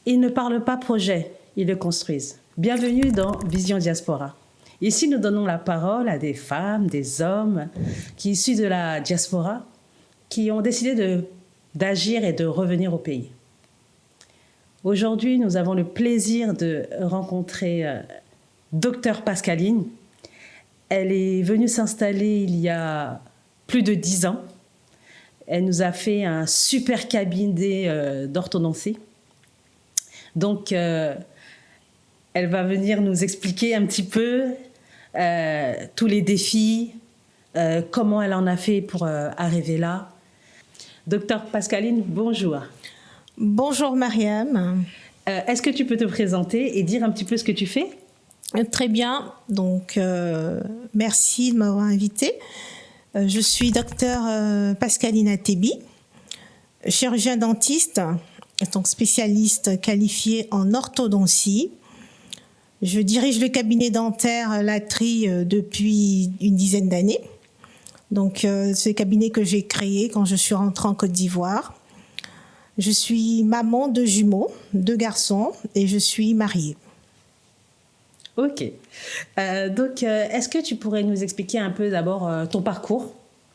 Ils ne parlent pas projet, ils le construisent. Bienvenue dans Vision Diaspora. Ici, nous donnons la parole à des femmes, des hommes qui, issus de la diaspora, qui ont décidé d'agir et de revenir au pays. Aujourd'hui, nous avons le plaisir de rencontrer Dr Pascaline. Elle est venue s'installer il y a plus de 10 ans. Elle nous a fait un super cabinet d'orthodontie. Donc, elle va venir nous expliquer un petit peu tous les défis, comment elle en a fait pour arriver là. Docteur Pascaline, bonjour. Bonjour Mariam. Est-ce que tu peux te présenter et dire un petit peu ce que tu fais ? Très bien, donc merci de m'avoir invitée. Je suis docteur Pascaline Atebi, chirurgien dentiste, donc spécialiste qualifié en orthodontie. Je dirige le cabinet dentaire Latry depuis une dizaine d'années. Donc c'est le cabinet que j'ai créé quand je suis rentrée en Côte d'Ivoire. Je suis maman de jumeaux, 2 garçons, et je suis mariée. Ok. Donc, est-ce que tu pourrais nous expliquer un peu d'abord ton parcours,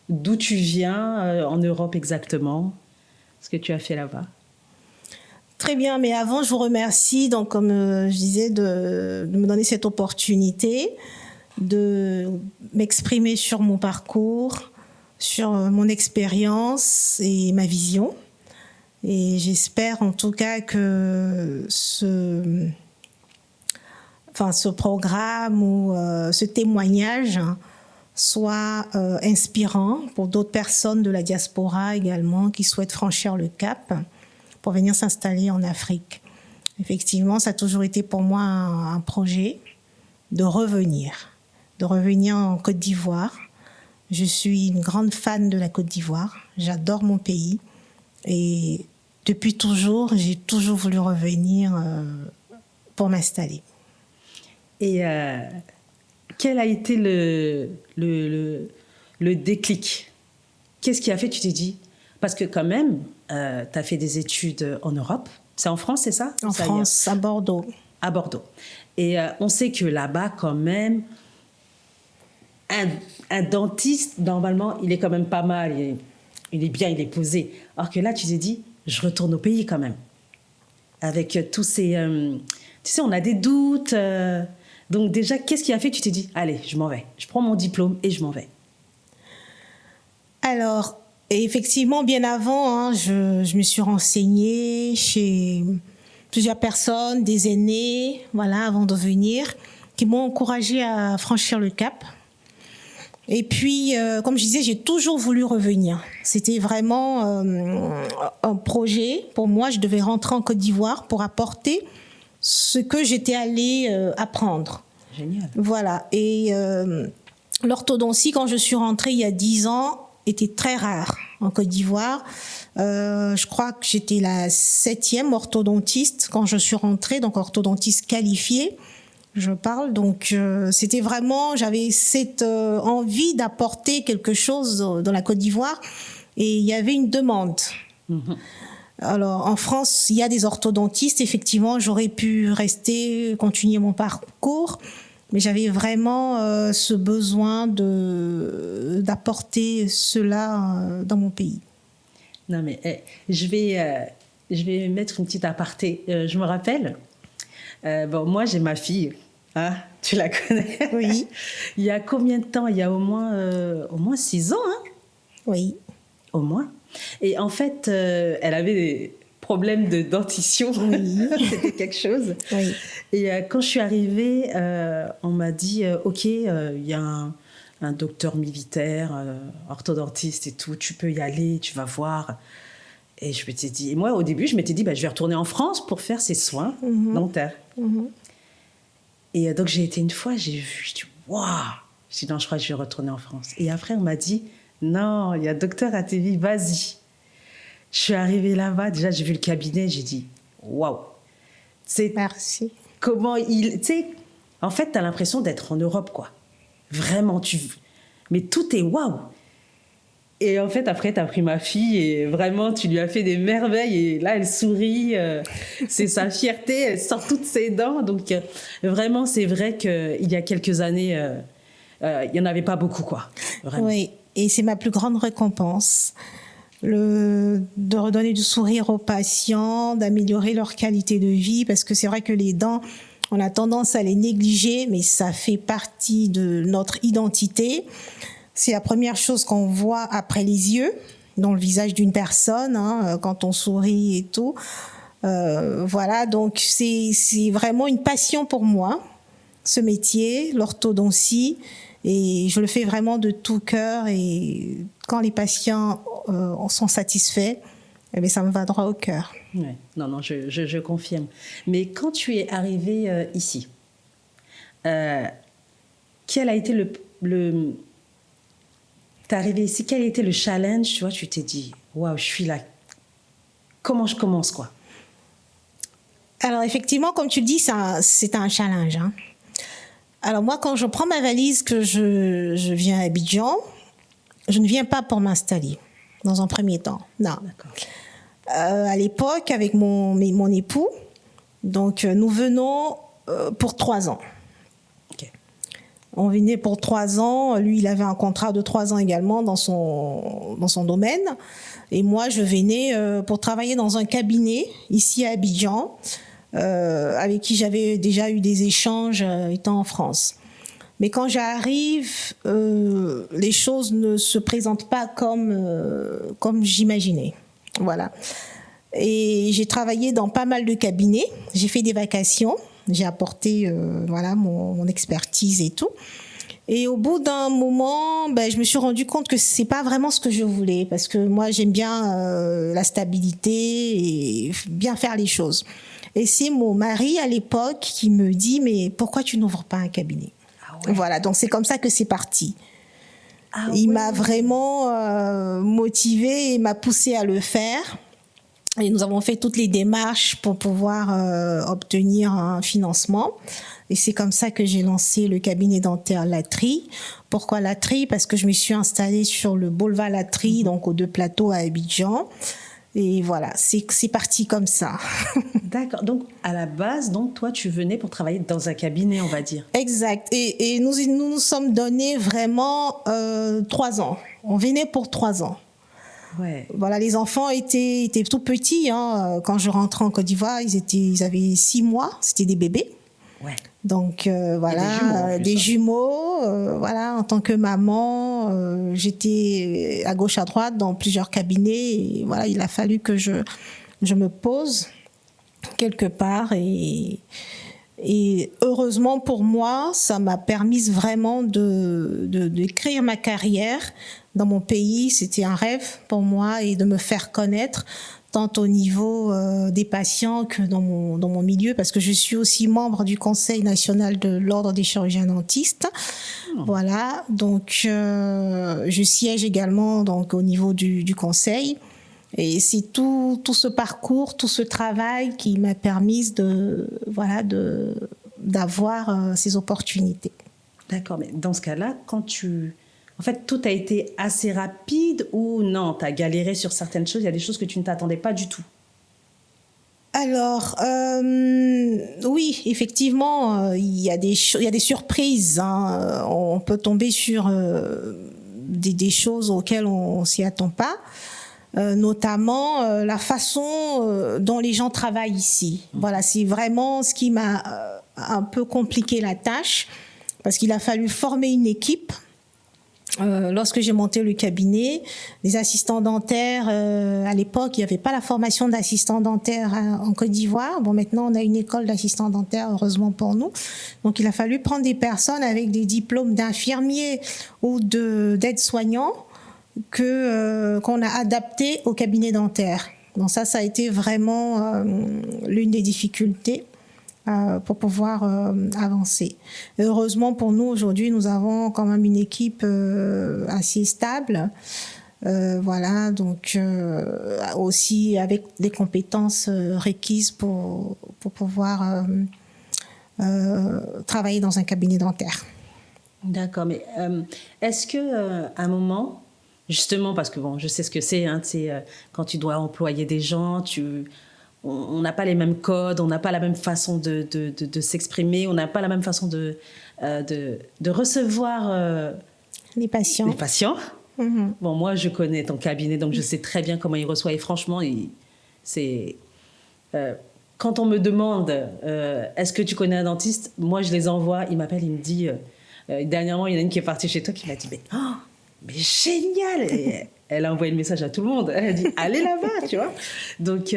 d'où tu viens en Europe exactement, ce que tu as fait là-bas? Très bien, mais avant, je vous remercie, donc, comme je disais, de me donner cette opportunité de m'exprimer sur mon parcours, sur mon expérience et ma vision. Et j'espère en tout cas que ce programme ou ce témoignage soit inspirant pour d'autres personnes de la diaspora également qui souhaitent franchir le cap pour venir s'installer en Afrique. Effectivement, ça a toujours été pour moi un projet de revenir en Côte d'Ivoire. Je suis une grande fan de la Côte d'Ivoire. J'adore mon pays. Et depuis toujours, j'ai toujours voulu revenir pour m'installer. Et quel a été le déclic? Qu'est-ce qui a fait que tu t'es dit? Parce que quand même, tu as fait des études en Europe. C'est en France, c'est ça? En France, à Bordeaux. À Bordeaux. Et on sait que là-bas, quand même, un dentiste, normalement, il est quand même pas mal. Il est bien, il est posé. Alors que là, tu t'es dit, je retourne au pays quand même. Avec tous ces... tu sais, on a des doutes. Donc déjà, qu'est-ce qui a fait que tu t'es dit, allez, je m'en vais. Je prends mon diplôme et je m'en vais. Alors, effectivement, bien avant, je me suis renseignée chez plusieurs personnes, des aînés, voilà, avant de venir, qui m'ont encouragée à franchir le cap. Et puis, comme je disais, j'ai toujours voulu revenir. C'était vraiment un projet. Pour moi, je devais rentrer en Côte d'Ivoire pour apporter ce que j'étais allée apprendre. Génial. Voilà. Et l'orthodontie, quand je suis rentrée il y a 10 ans, était très rare en Côte d'Ivoire. Je crois que j'étais la 7e orthodontiste quand je suis rentrée, donc orthodontiste qualifiée. Je parle, donc c'était vraiment, j'avais cette envie d'apporter quelque chose dans la Côte d'Ivoire et il y avait une demande. Mm-hmm. Alors en France, il y a des orthodontistes, effectivement, j'aurais pu rester, continuer mon parcours, mais j'avais vraiment ce besoin d'apporter cela dans mon pays. Non mais je vais mettre une petite aparté. Je me rappelle, moi j'ai ma fille. Ah, tu la connais? Oui. Il y a combien de temps? Il y a au moins 6 ans. Hein? Oui. Au moins. Et en fait, elle avait des problèmes de dentition. Oui. C'était quelque chose. Oui. Et quand je suis arrivée, on m'a dit, OK, il y a un docteur militaire, orthodontiste et tout, tu peux y aller, tu vas voir. Et je m'étais dit, et moi au début, je m'étais dit, je vais retourner en France pour faire ces soins dentaires. Mm-hmm. Et donc, j'ai été une fois, j'ai vu, je dis, waouh! Je dis, non, je crois que je vais retourner en France. Et après, on m'a dit, non, il y a docteur Atebi, vas-y. Je suis arrivée là-bas, déjà, j'ai vu le cabinet, j'ai dit, waouh! Merci. Comment il... Tu sais, en fait, tu as l'impression d'être en Europe, quoi. Vraiment, mais tout est waouh! Et en fait, après, tu as pris ma fille et vraiment, tu lui as fait des merveilles. Et là, elle sourit. C'est sa fierté. Elle sort toutes ses dents. Donc, vraiment, c'est vrai qu'il y a quelques années, il n'y en avait pas beaucoup, quoi. Vraiment. Oui, et c'est ma plus grande récompense. De redonner du sourire aux patients, d'améliorer leur qualité de vie, parce que c'est vrai que les dents, on a tendance à les négliger, mais ça fait partie de notre identité. C'est la première chose qu'on voit après les yeux, dans le visage d'une personne, hein, quand on sourit et tout. Voilà, donc c'est vraiment une passion pour moi, ce métier, l'orthodontie, et je le fais vraiment de tout cœur. Et quand les patients sont satisfaits, eh bien, ça me va droit au cœur. Ouais. Non, je confirme. Mais quand tu es arrivée ici, quel a été t'es arrivée ici, quel a été le challenge, tu vois, tu t'es dit, waouh, je suis là. Comment je commence, quoi? Alors, effectivement, comme tu le dis, c'est un challenge, hein. Alors, moi, quand je prends ma valise, que je viens à Abidjan, je ne viens pas pour m'installer, dans un premier temps. Non. D'accord. À l'époque, avec mon époux, donc nous venons pour 3 ans. Ok. On venait pour 3 ans. Lui, il avait un contrat de 3 ans également dans son domaine. Et moi, je venais pour travailler dans un cabinet ici à Abidjan, avec qui j'avais déjà eu des échanges étant en France. Mais quand j'arrive, les choses ne se présentent pas comme j'imaginais. Voilà. Et j'ai travaillé dans pas mal de cabinets. J'ai fait des vacations. J'ai apporté voilà, mon expertise et tout. Et au bout d'un moment, je me suis rendu compte que c'est pas vraiment ce que je voulais, parce que moi j'aime bien la stabilité et bien faire les choses. Et c'est mon mari à l'époque qui me dit, mais pourquoi tu n'ouvres pas un cabinet? Ah ouais. Voilà, donc c'est comme ça que c'est parti. Ah Il m'a vraiment motivée et m'a poussée à le faire. Et nous avons fait toutes les démarches pour pouvoir obtenir un financement. Et c'est comme ça que j'ai lancé le cabinet dentaire Latry. Pourquoi Latry? Parce que je me suis installée sur le boulevard Latry, donc aux 2 plateaux à Abidjan. Et voilà, c'est parti comme ça. D'accord. Donc, à la base, donc, toi, tu venais pour travailler dans un cabinet, on va dire. Exact. Et nous sommes donnés vraiment 3 ans. On venait pour 3 ans. Ouais. Voilà, les enfants étaient tout petits, hein. Quand je rentrais en Côte d'Ivoire, ils avaient 6 mois. C'était des bébés. Ouais. Donc voilà, des jumeaux. Voilà, en tant que maman, j'étais à gauche à droite dans plusieurs cabinets. Et voilà, il a fallu que je me pose quelque part. Et heureusement pour moi, ça m'a permis vraiment d'écrire ma carrière dans mon pays. C'était un rêve pour moi, et de me faire connaître tant au niveau des patients que dans mon milieu, parce que je suis aussi membre du Conseil national de l'Ordre des chirurgiens dentistes. Voilà, donc je siège également donc au niveau du Conseil. Et c'est tout ce parcours, tout ce travail qui m'a permis d'avoir ces opportunités. D'accord, mais dans ce cas-là, en fait, tout a été assez rapide ou non? Tu as galéré sur certaines choses, il y a des choses que tu ne t'attendais pas du tout? Alors, oui, effectivement, il y a des surprises, hein. On peut tomber sur des choses auxquelles on ne s'y attend pas. Notamment la façon dont les gens travaillent ici. Voilà, c'est vraiment ce qui m'a un peu compliqué la tâche, parce qu'il a fallu former une équipe. Lorsque j'ai monté le cabinet, les assistants dentaires, à l'époque, il n'y avait pas la formation d'assistant dentaire en Côte d'Ivoire. Bon, maintenant, on a une école d'assistants dentaires, heureusement pour nous. Donc, il a fallu prendre des personnes avec des diplômes d'infirmiers ou d'aides-soignants qu'on a adapté au cabinet dentaire. Donc ça a été vraiment l'une des difficultés pour pouvoir avancer. Et heureusement pour nous, aujourd'hui, nous avons quand même une équipe assez stable. Voilà, donc aussi avec des compétences requises pour pouvoir travailler dans un cabinet dentaire. D'accord, mais est-ce que à un moment, Justement, parce que bon, je sais ce que c'est, hein, quand tu dois employer des gens, on n'a pas les mêmes codes, on n'a pas la même façon de s'exprimer, on n'a pas la même façon de recevoir Les patients. les patients. Bon, moi, je connais ton cabinet, donc je sais très bien comment il reçoit. Et franchement, c'est... quand on me demande est-ce que tu connais un dentiste, moi, je les envoie. Il m'appelle, il me dit... dernièrement, il y en a une qui est partie chez toi qui m'a dit mais génial! Et elle a envoyé le message à tout le monde. Elle a dit allez là-bas, tu vois. Donc,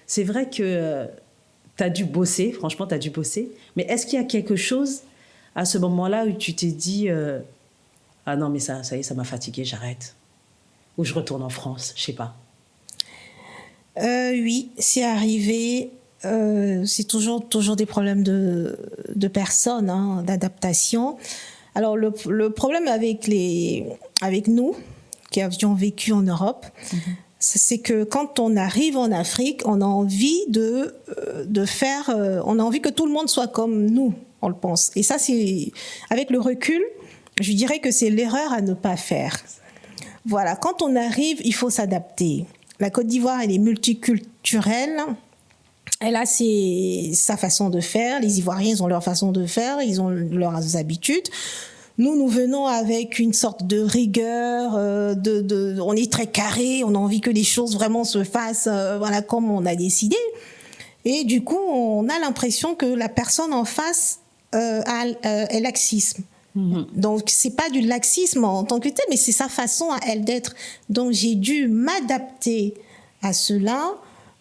c'est vrai que tu as dû bosser. Franchement, tu as dû bosser. Mais est-ce qu'il y a quelque chose à ce moment-là où tu t'es dit ah non, mais ça y est, ça m'a fatiguée, j'arrête. Ou je retourne en France, je sais pas. Oui, c'est arrivé. C'est toujours des problèmes de personnes, hein, d'adaptation. Alors, le problème avec nous, qui avions vécu en Europe, c'est que quand on arrive en Afrique, on a envie on a envie que tout le monde soit comme nous, on le pense. Et ça, c'est, avec le recul, je dirais que c'est l'erreur à ne pas faire. Voilà, quand on arrive, il faut s'adapter. La Côte d'Ivoire, elle est multiculturelle. Elle a sa façon de faire. Les Ivoiriens, ils ont leur façon de faire. Ils ont leurs habitudes. Nous venons avec une sorte de rigueur. On est très carré. On a envie que les choses vraiment se fassent voilà, comme on a décidé. Et du coup, on a l'impression que la personne en face est laxisme. Donc, c'est pas du laxisme en tant que tel, mais c'est sa façon à elle d'être. Donc, j'ai dû m'adapter à cela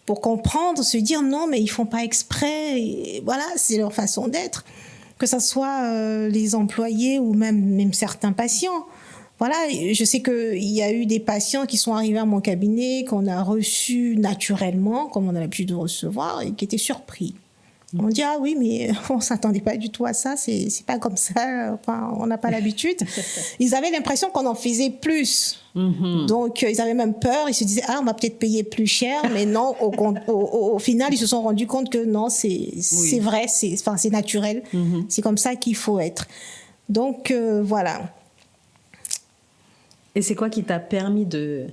pour comprendre, se dire non, mais ils font pas exprès. Et voilà, c'est leur façon d'être. Que ce soit les employés ou même certains patients. Voilà, je sais qu'il y a eu des patients qui sont arrivés à mon cabinet, qu'on a reçus naturellement, comme on a l'habitude de recevoir, et qui étaient surpris. On dit, ah oui, mais on ne s'attendait pas du tout à ça, c'est pas comme ça, enfin, on n'a pas l'habitude. Ils avaient l'impression qu'on en faisait plus. Donc, ils avaient même peur, ils se disaient, ah, on va peut-être payer plus cher, mais non, au final, ils se sont rendus compte que non, c'est vrai, c'est naturel, c'est comme ça qu'il faut être. Donc, voilà. Et c'est quoi qui t'a permis de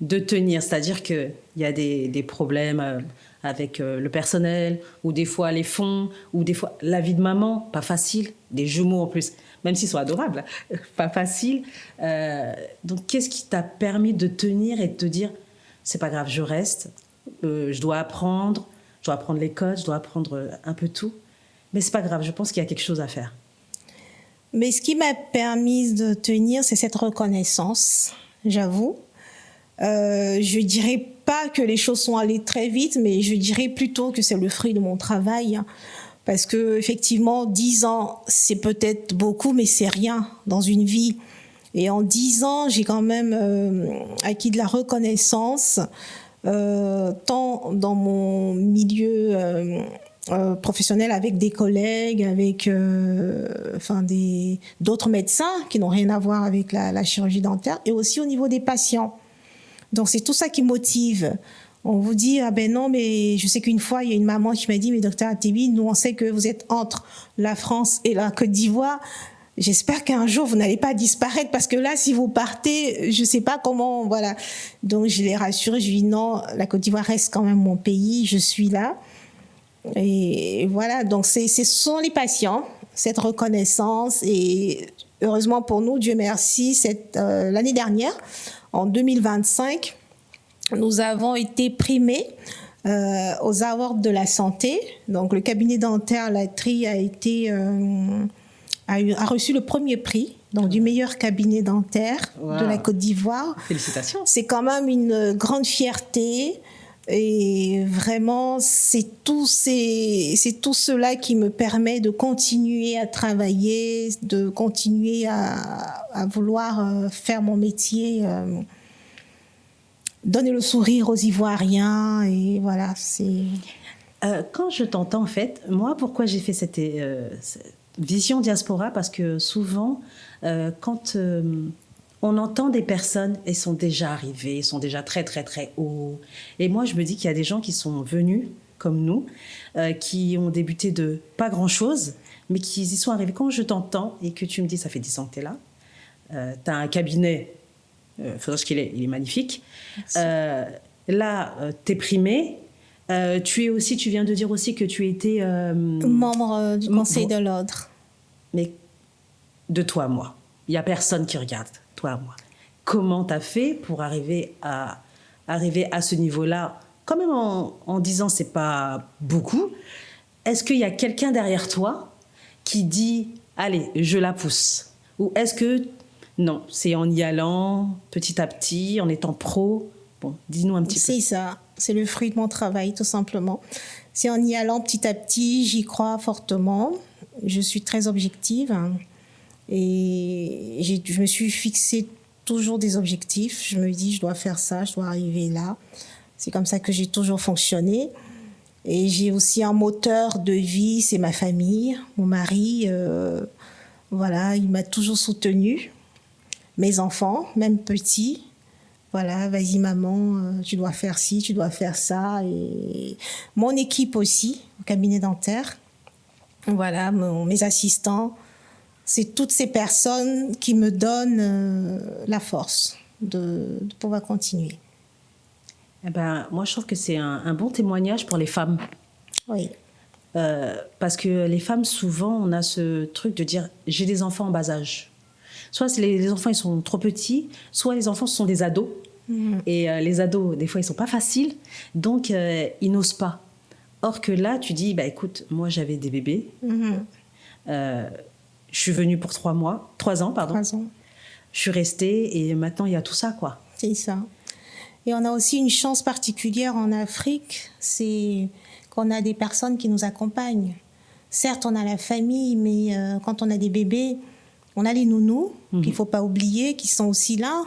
tenir? C'est-à-dire qu'il y a des problèmes avec le personnel, ou des fois les fonds, ou des fois la vie de maman, pas facile, des jumeaux en plus, même s'ils sont adorables, pas facile. Donc qu'est-ce qui t'a permis de tenir et de te dire, c'est pas grave, je reste, je dois apprendre les codes, je dois apprendre un peu tout, mais c'est pas grave, je pense qu'il y a quelque chose à faire. Mais ce qui m'a permis de tenir, c'est cette reconnaissance, j'avoue. Je dirais pas que les choses sont allées très vite, mais je dirais plutôt que c'est le fruit de mon travail. Parce que, effectivement, 10 ans, c'est peut-être beaucoup, mais c'est rien dans une vie. Et en 10 ans, j'ai quand même acquis de la reconnaissance, tant dans mon milieu professionnel avec des collègues, avec d'autres médecins qui n'ont rien à voir avec la chirurgie dentaire, et aussi au niveau des patients. Donc, c'est tout ça qui motive. On vous dit, ah ben non, mais je sais qu'une fois, il y a une maman qui m'a dit, mais docteur Atibi, nous, on sait que vous êtes entre la France et la Côte d'Ivoire. J'espère qu'un jour, vous n'allez pas disparaître, parce que là, si vous partez, je sais pas comment, voilà. Donc, je l'ai rassurée, je lui ai dit, non, la Côte d'Ivoire reste quand même mon pays, je suis là. Et voilà, donc ce sont les patients, cette reconnaissance. Et heureusement pour nous, Dieu merci, l'année dernière, en 2025, nous avons été primés aux awards de la santé. Donc, le cabinet dentaire Latry a reçu le premier prix, donc du meilleur cabinet dentaire de la Côte d'Ivoire. Félicitations. C'est quand même une grande fierté. Et vraiment, c'est tout cela qui me permet de continuer à travailler, de continuer à vouloir faire mon métier, donner le sourire aux Ivoiriens. Et voilà, c'est... Quand je t'entends, en fait, moi, pourquoi j'ai fait cette vision diaspora? Parce que souvent, quand on entend des personnes, elles sont déjà arrivées, elles sont déjà très, très, très haut. Et moi, je me dis qu'il y a des gens qui sont venus, comme nous, qui ont débuté de pas grand-chose, mais qui y sont arrivés. Quand je t'entends et que tu me dis, ça fait 10 ans que tu es là, tu as un cabinet Faudrait qu'il est, il est magnifique. Là, t'es primé. Tu viens de dire aussi que tu étais... membre du Conseil de l'Ordre. Mais de toi à moi, il n'y a personne qui regarde, toi à moi. Comment t'as fait pour arriver à ce niveau-là, quand même en disant c'est pas beaucoup. Est-ce qu'il y a quelqu'un derrière toi qui dit allez, je la pousse? Ou est-ce que non, c'est en y allant petit à petit, en étant pro? Bon, dis-nous un petit peu. C'est ça, c'est le fruit de mon travail tout simplement. C'est en y allant petit à petit, j'y crois fortement. Je suis très objective et je me suis fixé toujours des objectifs. Je me dis je dois faire ça, je dois arriver là. C'est comme ça que j'ai toujours fonctionné. Et j'ai aussi un moteur de vie, c'est ma famille, mon mari. Voilà, il m'a toujours soutenue. Mes enfants, même petits. Voilà, vas-y maman, tu dois faire ci, tu dois faire ça. Et mon équipe aussi, au cabinet dentaire. Voilà, mes assistants. C'est toutes ces personnes qui me donnent la force de pouvoir continuer. Eh ben, moi, je trouve que c'est un bon témoignage pour les femmes. Oui. Parce que les femmes, souvent, on a ce truc de dire « j'ai des enfants en bas âge ». Soit les enfants, ils sont trop petits, soit les enfants, ce sont des ados. Et les ados, des fois, ils ne sont pas faciles, donc ils n'osent pas. Or que là, tu dis, bah, écoute, moi, j'avais des bébés. Je suis venue pour 3 ans. 3 ans. Je suis restée et maintenant, il y a tout ça, quoi. C'est ça. Et on a aussi une chance particulière en Afrique, c'est qu'on a des personnes qui nous accompagnent. Certes, on a la famille, mais quand on a des bébés, on a les nounous, qu'il ne faut pas oublier, qui sont aussi là,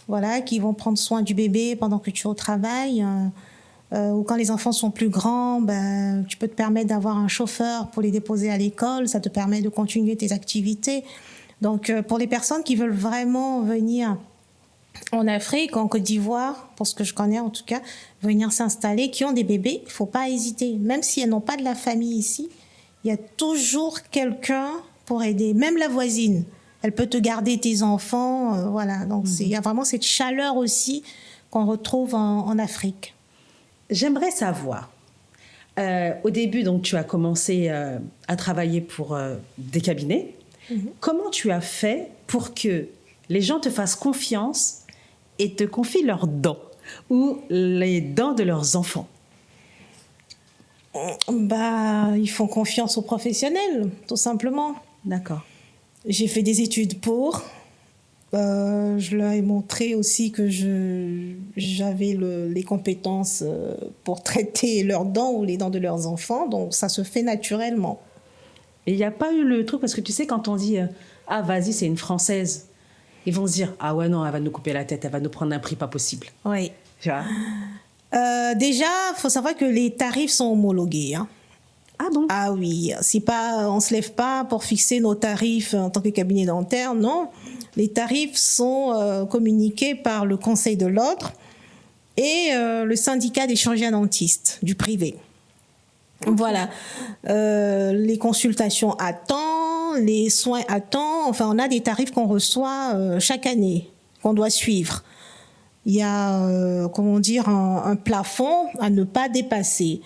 voilà, qui vont prendre soin du bébé pendant que tu es au travail. Ou quand les enfants sont plus grands, ben, tu peux te permettre d'avoir un chauffeur pour les déposer à l'école, ça te permet de continuer tes activités. Donc, pour les personnes qui veulent vraiment venir en Afrique, en Côte d'Ivoire, pour ce que je connais en tout cas, venir s'installer, qui ont des bébés, il ne faut pas hésiter. Même si elles n'ont pas de la famille ici, il y a toujours quelqu'un pour aider. Même la voisine, elle peut te garder tes enfants. Voilà. Donc, il y a vraiment cette chaleur aussi qu'on retrouve en Afrique. J'aimerais savoir, au début, donc, tu as commencé à travailler pour des cabinets. Comment tu as fait pour que les gens te fassent confiance et te confient leurs dents ou les dents de leurs enfants? Bah, ils font confiance aux professionnels, tout simplement. D'accord. J'ai fait des études pour. Je leur ai montré aussi que j'avais les compétences pour traiter leurs dents ou les dents de leurs enfants. Donc, ça se fait naturellement. Et il n'y a pas eu le truc, parce que tu sais, quand on dit « Ah, vas-y, c'est une Française », ils vont se dire « Ah ouais, non, elle va nous couper la tête, elle va nous prendre un prix pas possible. » Oui. Tu vois? Déjà, il faut savoir que les tarifs sont homologués. Hein. Ah bon? Ah oui, c'est pas, on ne se lève pas pour fixer nos tarifs en tant que cabinet dentaire, non. Les tarifs sont communiqués par le Conseil de l'Ordre et le syndicat des chirurgiens dentistes du privé. Voilà. Les consultations à temps, les soins à temps, enfin on a des tarifs qu'on reçoit chaque année, qu'on doit suivre. Il y a, comment dire, un plafond à ne pas dépasser.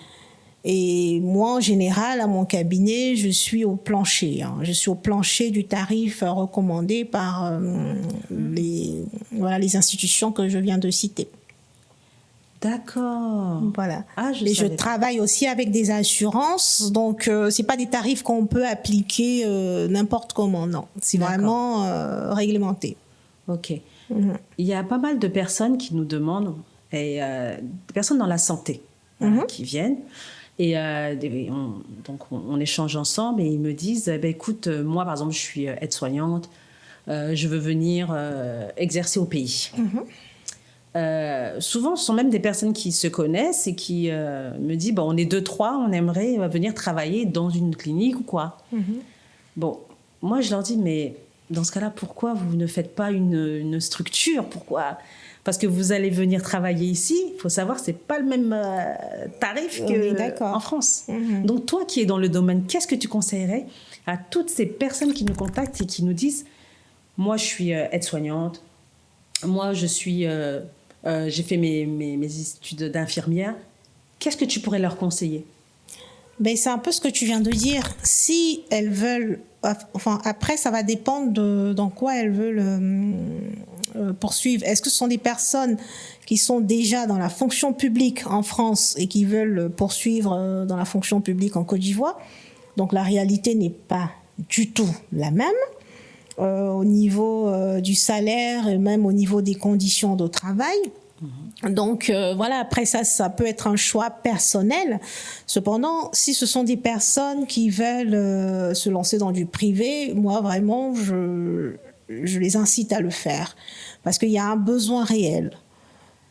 Et moi, en général, à mon cabinet, je suis au plancher. Hein. Je suis au plancher du tarif recommandé par les institutions que je viens de citer. D'accord. Voilà. Ah, je travaille aussi avec des assurances, donc c'est pas des tarifs qu'on peut appliquer n'importe comment, non. C'est vraiment réglementé. Ok. Il y a pas mal de personnes qui nous demandent, et des personnes dans la santé qui viennent, et on échange ensemble et ils me disent, écoute, moi par exemple je suis aide-soignante, je veux venir exercer au pays. Souvent, ce sont même des personnes qui se connaissent et qui me disent, on est 2-3, on aimerait venir travailler dans une clinique ou quoi. Bon, moi je leur dis, mais dans ce cas-là, pourquoi vous ne faites pas une structure? Pourquoi? Parce que vous allez venir travailler ici, il faut savoir que ce n'est pas le même tarif qu'en France. Donc toi qui es dans le domaine, qu'est-ce que tu conseillerais à toutes ces personnes qui nous contactent et qui nous disent, moi je suis aide-soignante, Moi, j'ai fait mes études d'infirmière. Qu'est-ce que tu pourrais leur conseiller? Ben, c'est un peu ce que tu viens de dire. Si elles veulent, enfin après ça va dépendre dans quoi elles veulent poursuivre. Est-ce que ce sont des personnes qui sont déjà dans la fonction publique en France et qui veulent poursuivre dans la fonction publique en Côte d'Ivoire? Donc la réalité n'est pas du tout la même au niveau du salaire et même au niveau des conditions de travail. Donc voilà, après ça peut être un choix personnel. Cependant, si ce sont des personnes qui veulent se lancer dans du privé, moi vraiment, je les incite à le faire parce qu'il y a un besoin réel.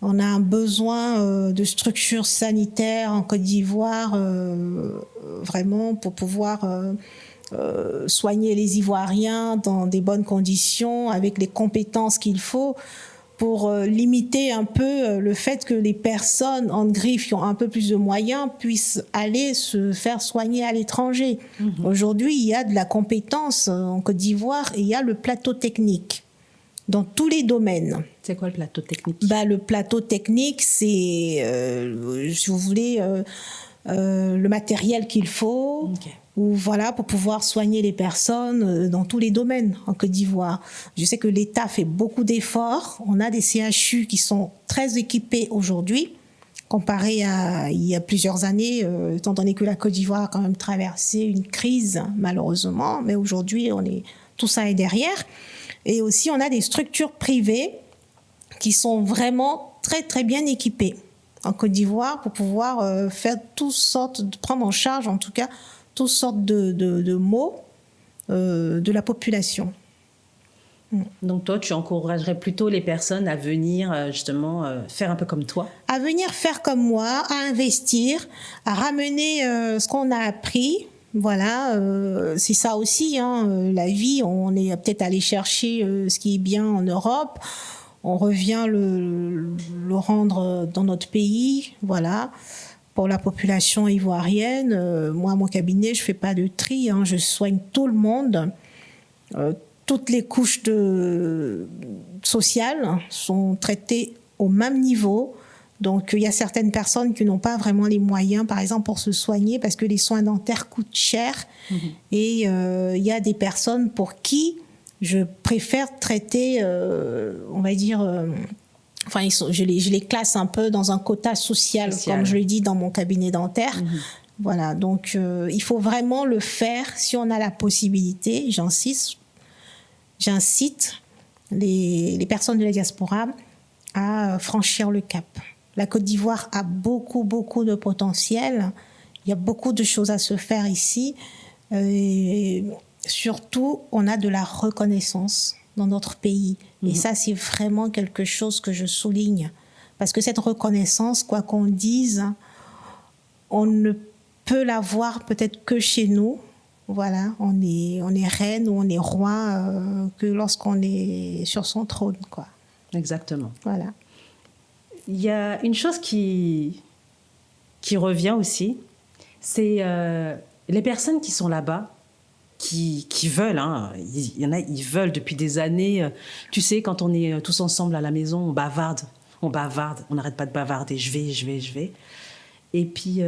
On a un besoin de structures sanitaires en Côte d'Ivoire vraiment pour pouvoir soigner les Ivoiriens dans des bonnes conditions avec les compétences qu'il faut pour limiter un peu le fait que les personnes en griffe qui ont un peu plus de moyens puissent aller se faire soigner à l'étranger. Aujourd'hui, il y a de la compétence en Côte d'Ivoire et il y a le plateau technique dans tous les domaines. C'est quoi le plateau technique? Le plateau technique, c'est, si vous voulez, le matériel qu'il faut. Okay. Ou voilà, pour pouvoir soigner les personnes dans tous les domaines en Côte d'Ivoire. Je sais que l'État fait beaucoup d'efforts. On a des CHU qui sont très équipés aujourd'hui, comparé à il y a plusieurs années, étant donné que la Côte d'Ivoire a quand même traversé une crise, malheureusement. Mais aujourd'hui, tout ça est derrière. Et aussi, on a des structures privées qui sont vraiment très, très bien équipées en Côte d'Ivoire pour pouvoir faire prendre en charge, en tout cas, toutes sortes de maux de la population. Donc toi, tu encouragerais plutôt les personnes à venir justement faire un peu comme toi? À venir faire comme moi, à investir, à ramener ce qu'on a appris. Voilà, c'est ça aussi, hein, la vie. On est peut-être allé chercher ce qui est bien en Europe. On revient le rendre dans notre pays, voilà. Pour la population ivoirienne, moi, à mon cabinet, je ne fais pas de tri, hein, je soigne tout le monde. Toutes les couches sociales sont traitées au même niveau. Donc, il y a certaines personnes qui n'ont pas vraiment les moyens, par exemple, pour se soigner, parce que les soins dentaires coûtent cher. Et il y a des personnes pour qui je préfère traiter, on va dire... Enfin, je les classe un peu dans un quota social, comme je le dis dans mon cabinet dentaire. Voilà, donc il faut vraiment le faire si on a la possibilité. J'incite les personnes de la diaspora à franchir le cap. La Côte d'Ivoire a beaucoup, beaucoup de potentiel. Il y a beaucoup de choses à se faire ici. Et surtout, on a de la reconnaissance dans notre pays. Et ça, c'est vraiment quelque chose que je souligne. Parce que cette reconnaissance, quoi qu'on dise, on ne peut l'avoir peut-être que chez nous. Voilà, on est reine ou on est roi que lorsqu'on est sur son trône, quoi. Exactement. Voilà. Il y a une chose qui revient aussi, c'est les personnes qui sont là-bas, qui veulent, hein. Il y en a, ils veulent depuis des années. Tu sais, quand on est tous ensemble à la maison, on bavarde, on n'arrête pas de bavarder, je vais. Et puis,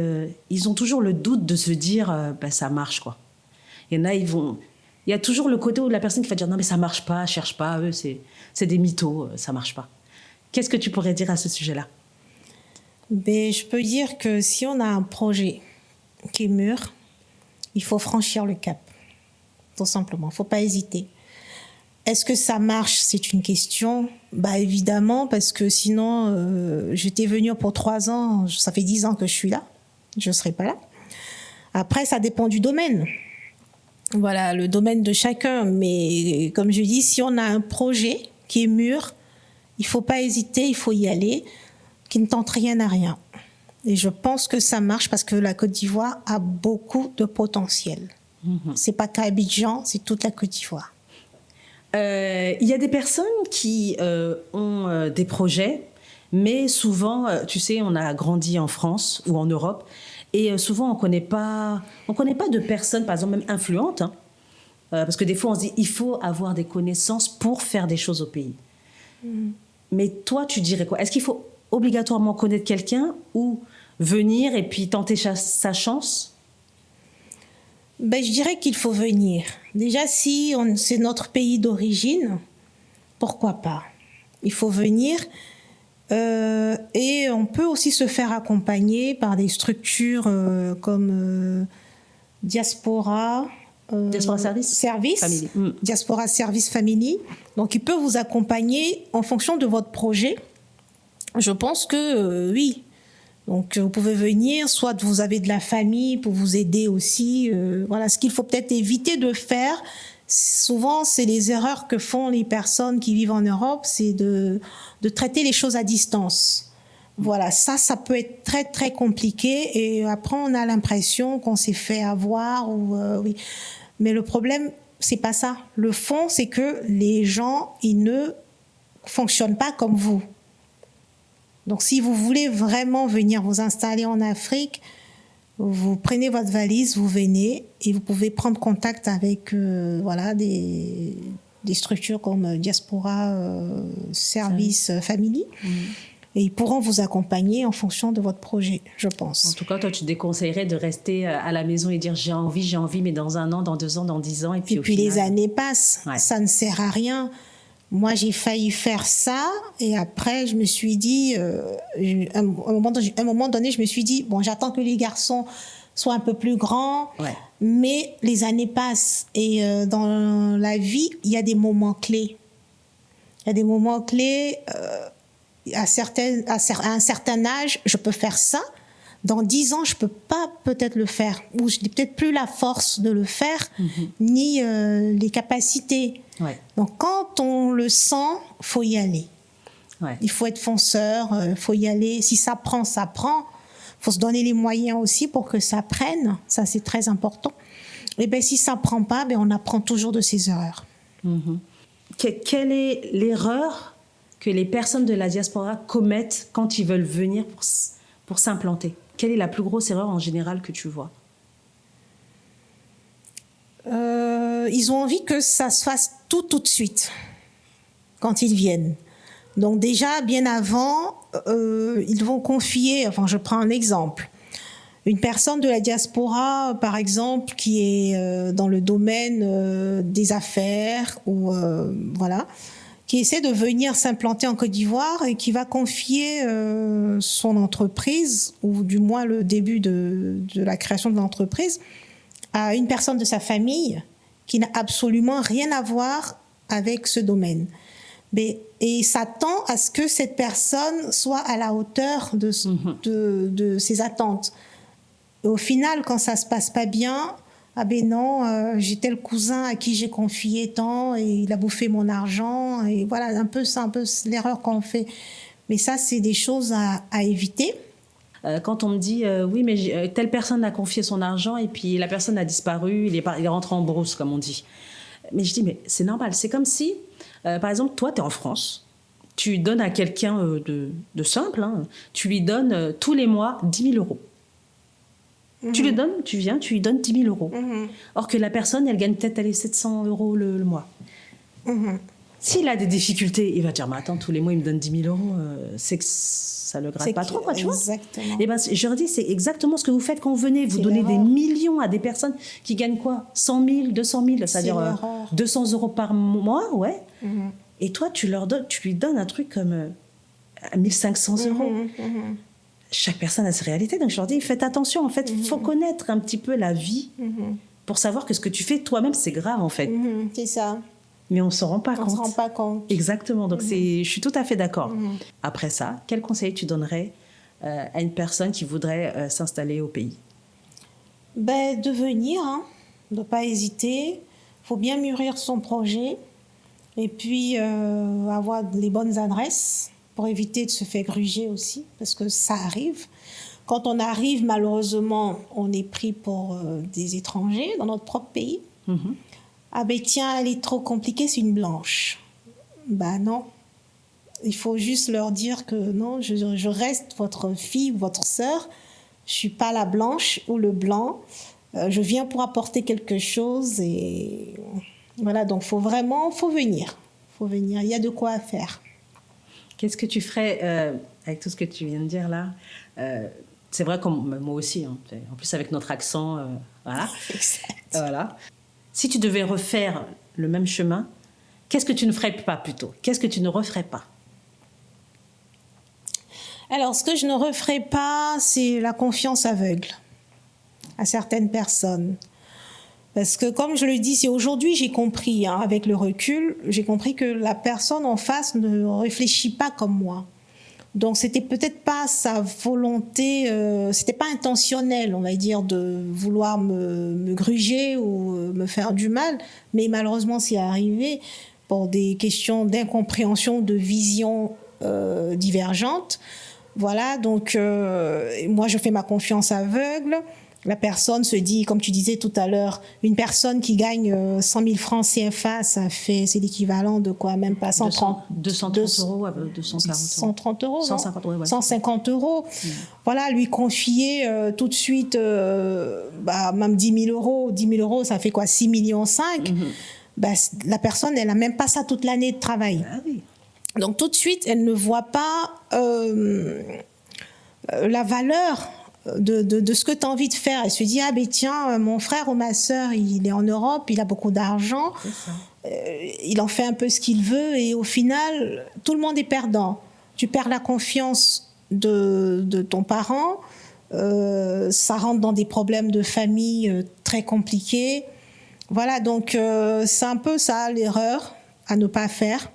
ils ont toujours le doute de se dire, ça marche, quoi. Il y en a, il y a toujours le côté où la personne qui va dire, non, mais ça marche pas, cherche pas, eux, c'est des mythos, ça marche pas. Qu'est-ce que tu pourrais dire à ce sujet-là? Ben, je peux dire que si on a un projet qui est mûr, il faut franchir le cap. Tout simplement, il ne faut pas hésiter. Est-ce que ça marche? C'est une question. Évidemment, parce que sinon, j'étais venue pour 3 ans, ça fait 10 ans que je suis là, je ne serai pas là. Après, ça dépend du domaine. Voilà, le domaine de chacun. Mais comme je dis, si on a un projet qui est mûr, il ne faut pas hésiter, il faut y aller, qui ne tente rien à rien. Et je pense que ça marche parce que la Côte d'Ivoire a beaucoup de potentiel. C'est pas qu'Abidjan, c'est toute la Côte d'Ivoire. Il y a des personnes qui ont des projets, mais souvent, tu sais, on a grandi en France ou en Europe, et souvent on connaît pas de personnes, par exemple même influentes, hein, parce que des fois on se dit il faut avoir des connaissances pour faire des choses au pays. Mais toi, tu dirais quoi? Est-ce qu'il faut obligatoirement connaître quelqu'un ou venir et puis tenter sa chance? Ben, je dirais qu'il faut venir. Déjà, si c'est notre pays d'origine, pourquoi pas? Il faut venir. Et on peut aussi se faire accompagner par des structures comme Diaspora. Diaspora Service Family. Diaspora Service Family. Donc, il peut vous accompagner en fonction de votre projet. Je pense que oui. Donc, vous pouvez venir, soit vous avez de la famille pour vous aider aussi. Voilà, ce qu'il faut peut-être éviter de faire, souvent, c'est les erreurs que font les personnes qui vivent en Europe, c'est de traiter les choses à distance. Voilà, ça peut être très, très compliqué. Et après, on a l'impression qu'on s'est fait avoir. Oui. Mais le problème, c'est pas ça. Le fond, c'est que les gens, ils ne fonctionnent pas comme vous. Donc, si vous voulez vraiment venir vous installer en Afrique, vous prenez votre valise, vous venez et vous pouvez prendre contact avec voilà, des structures comme Diaspora Service Family. Et ils pourront vous accompagner en fonction de votre projet, je pense. En tout cas, toi, tu déconseillerais de rester à la maison et dire j'ai envie, mais dans 1 an, dans 2 ans, dans 10 ans. Et puis final, les années passent, ça ne sert à rien. Moi, j'ai failli faire ça et après, je me suis dit, à un moment donné, je me suis dit, bon, j'attends que les garçons soient un peu plus grands, mais les années passent. Et dans la vie, il y a des moments clés. Il y a des moments clés, à un certain âge, je peux faire ça. Dans 10 ans, je ne peux pas peut-être le faire, ou je n'ai peut-être plus la force de le faire, ni les capacités. Donc, quand on le sent, il faut y aller. Il faut être fonceur, il faut y aller. Si ça prend, ça prend. Il faut se donner les moyens aussi pour que ça prenne. Ça, c'est très important. Et bien, si ça ne prend pas, on apprend toujours de ses erreurs. Quelle est l'erreur que les personnes de la diaspora commettent quand ils veulent venir pour s'implanter? Quelle est la plus grosse erreur en général que tu vois? Ils ont envie que ça se fasse tout de suite quand ils viennent. Donc déjà, bien avant, ils vont confier, enfin je prends un exemple, une personne de la diaspora, par exemple, qui est dans le domaine des affaires ou voilà, qui essaie de venir s'implanter en Côte d'Ivoire et qui va confier son entreprise, ou du moins le début de la création de l'entreprise, à une personne de sa famille qui n'a absolument rien à voir avec ce domaine. Et s'attend à ce que cette personne soit à la hauteur de ses attentes. Et au final, quand ça ne se passe pas bien, ah ben non, j'ai tel cousin à qui j'ai confié tant et il a bouffé mon argent. Et voilà, un peu l'erreur qu'on fait. Mais ça, c'est des choses à éviter. Quand on me dit oui, mais telle personne a confié son argent et puis la personne a disparu, il est rentré en brousse, comme on dit. Mais je dis, mais c'est normal. C'est comme si, par exemple, toi, tu es en France, tu donnes à quelqu'un de simple, hein, tu lui donnes tous les mois 10 000 euros. Tu le donnes, tu viens, tu lui donnes 10 000 euros. Or que la personne, elle gagne peut-être 700 euros le mois. S'il a des difficultés, il va dire, mais attends, tous les mois, il me donne 10 000 euros, c'est que ça le gratte pas trop, quoi, tu vois. Et ben, je leur dis, c'est exactement ce que vous faites quand vous venez. Vous donnez des millions à des personnes qui gagnent quoi? 100 000, 200 000, c'est-à-dire 200 euros par mois, ouais. Et toi, tu lui donnes un truc comme 1 500 euros. Chaque personne a ses réalités, donc je leur dis, faites attention, en fait, il faut connaître un petit peu la vie pour savoir que ce que tu fais toi-même, c'est grave, en fait. C'est ça. Mais on ne s'en rend pas compte. On ne s'en rend pas compte. Exactement, donc je suis tout à fait d'accord. Après ça, quel conseil tu donnerais à une personne qui voudrait s'installer au pays? De venir, hein, de ne pas hésiter. Il faut bien mûrir son projet et puis avoir les bonnes adresses pour éviter de se faire gruger aussi, parce que ça arrive. Quand on arrive, malheureusement, on est pris pour des étrangers dans notre propre pays. Ah ben tiens, elle est trop compliquée, c'est une blanche. Non. Il faut juste leur dire que non, je reste votre fille ou votre sœur. Je ne suis pas la blanche ou le blanc. Je viens pour apporter quelque chose. Et voilà, donc faut venir. Il y a de quoi faire. Qu'est-ce que tu ferais avec tout ce que tu viens de dire là c'est vrai comme moi aussi, hein, en plus avec notre accent, voilà. Exact. Voilà. Si tu devais refaire le même chemin, qu'est-ce que tu ne ferais pas plutôt? Qu'est-ce que tu ne referais pas? Alors, ce que je ne referai pas, c'est la confiance aveugle à certaines personnes. Parce que, comme je le dis, c'est aujourd'hui j'ai compris, hein, avec le recul, j'ai compris que la personne en face ne réfléchit pas comme moi. Donc, c'était peut-être pas sa volonté, c'était pas intentionnel, on va dire, de vouloir me gruger ou me faire du mal, mais malheureusement, c'est arrivé pour des questions d'incompréhension, de vision divergentes. Voilà, donc moi je fais ma confiance aveugle. La personne se dit, comme tu disais tout à l'heure, une personne qui gagne 100 000 francs CFA, c'est l'équivalent de quoi? Même pas 130 230 euros, 240 euros. 130 euros, 150 euros, ouais. 150 euros. Voilà, lui confier tout de suite, même 10 000 euros. 10 000 euros, ça fait quoi? 6,5 millions. La personne, elle n'a même pas ça toute l'année de travail. Ah oui. Donc tout de suite, elle ne voit pas la valeur de ce que tu as envie de faire. Elle se dit, ah ben tiens, mon frère ou ma sœur, il est en Europe, il a beaucoup d'argent, il en fait un peu ce qu'il veut et au final, tout le monde est perdant. Tu perds la confiance de ton parent, ça rentre dans des problèmes de famille très compliqués. Voilà, donc c'est un peu ça l'erreur à ne pas faire.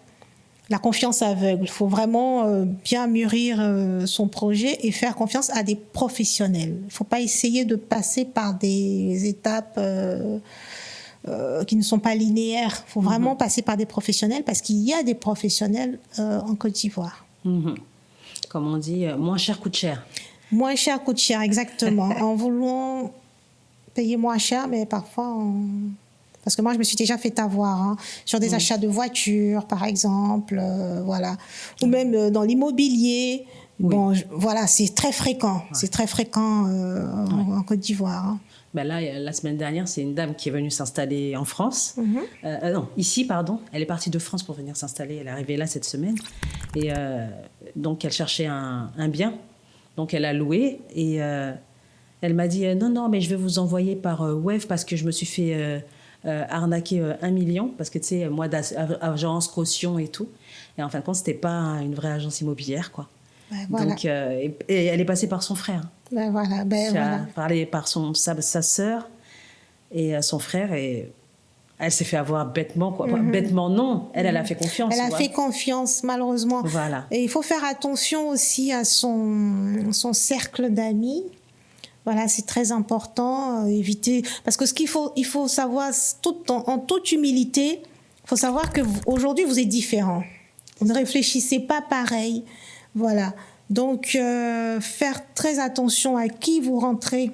La confiance aveugle. Il faut vraiment bien mûrir son projet et faire confiance à des professionnels. Il ne faut pas essayer de passer par des étapes qui ne sont pas linéaires. Il faut vraiment passer par des professionnels parce qu'il y a des professionnels en Côte d'Ivoire. Comme on dit, moins cher coûte cher. Moins cher coûte cher, exactement. En voulant payer moins cher, mais parfois... Parce que moi, je me suis déjà fait avoir sur des achats de voitures, par exemple, voilà. Ou même dans l'immobilier. Oui. Bon, voilà, c'est très fréquent. Ouais. C'est très fréquent en Côte d'Ivoire. Ben là, la semaine dernière, c'est une dame qui est venue s'installer en France. Non, ici, pardon. Elle est partie de France pour venir s'installer. Elle est arrivée là cette semaine. Et donc, elle cherchait un bien. Donc, elle a loué. Et elle m'a dit, non, mais je vais vous envoyer par Wave parce que je me suis fait... arnaquer 1 million parce que tu sais moi d'agence caution et tout et en fin de compte c'était pas une vraie agence immobilière quoi. Voilà. Donc et elle est passée par son frère. Voilà. Parlé par sa sœur et son frère et elle s'est fait avoir bêtement quoi. Bêtement non, elle a fait confiance. Elle a fait confiance malheureusement. Voilà. Et il faut faire attention aussi à son cercle d'amis. Voilà, c'est très important, éviter... Parce que il faut savoir, en toute humilité, il faut savoir qu'aujourd'hui, vous êtes différents. Vous ne réfléchissez pas pareil. Voilà. Donc, faire très attention à qui vous rentrez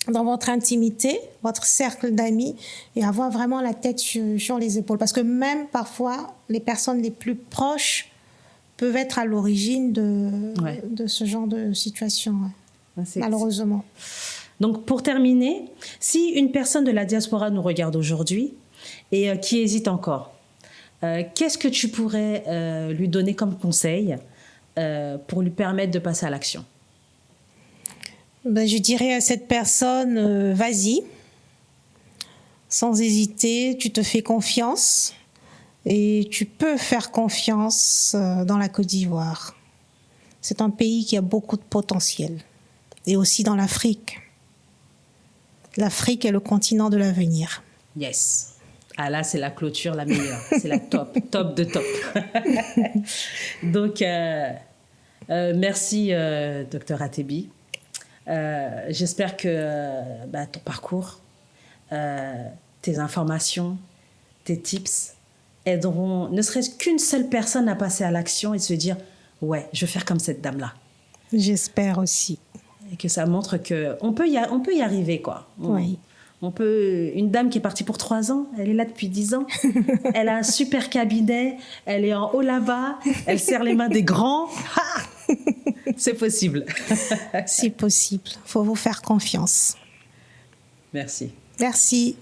dans votre intimité, votre cercle d'amis, et avoir vraiment la tête sur les épaules. Parce que même parfois, les personnes les plus proches peuvent être à l'origine de ce genre de situation. Malheureusement. Donc, pour terminer, si une personne de la diaspora nous regarde aujourd'hui et qui hésite encore, qu'est-ce que tu pourrais lui donner comme conseil pour lui permettre de passer à l'action? Je dirais à cette personne, vas-y, sans hésiter, tu te fais confiance et tu peux faire confiance dans la Côte d'Ivoire. C'est un pays qui a beaucoup de potentiel. Et aussi dans l'Afrique. L'Afrique est le continent de l'avenir. Yes. Ah là, c'est la clôture la meilleure. C'est la top de top. Donc, merci, Dr Atebi. J'espère que ton parcours, tes informations, tes tips aideront ne serait-ce qu'une seule personne à passer à l'action et se dire « Ouais, je vais faire comme cette dame-là ». J'espère aussi. Et que ça montre qu'on peut y arriver, quoi. Oui. Une dame qui est partie pour 3 ans, elle est là depuis 10 ans. Elle a un super cabinet, elle est en haut là-bas, elle serre les mains des grands. C'est possible. C'est possible. Il faut vous faire confiance. Merci. Merci.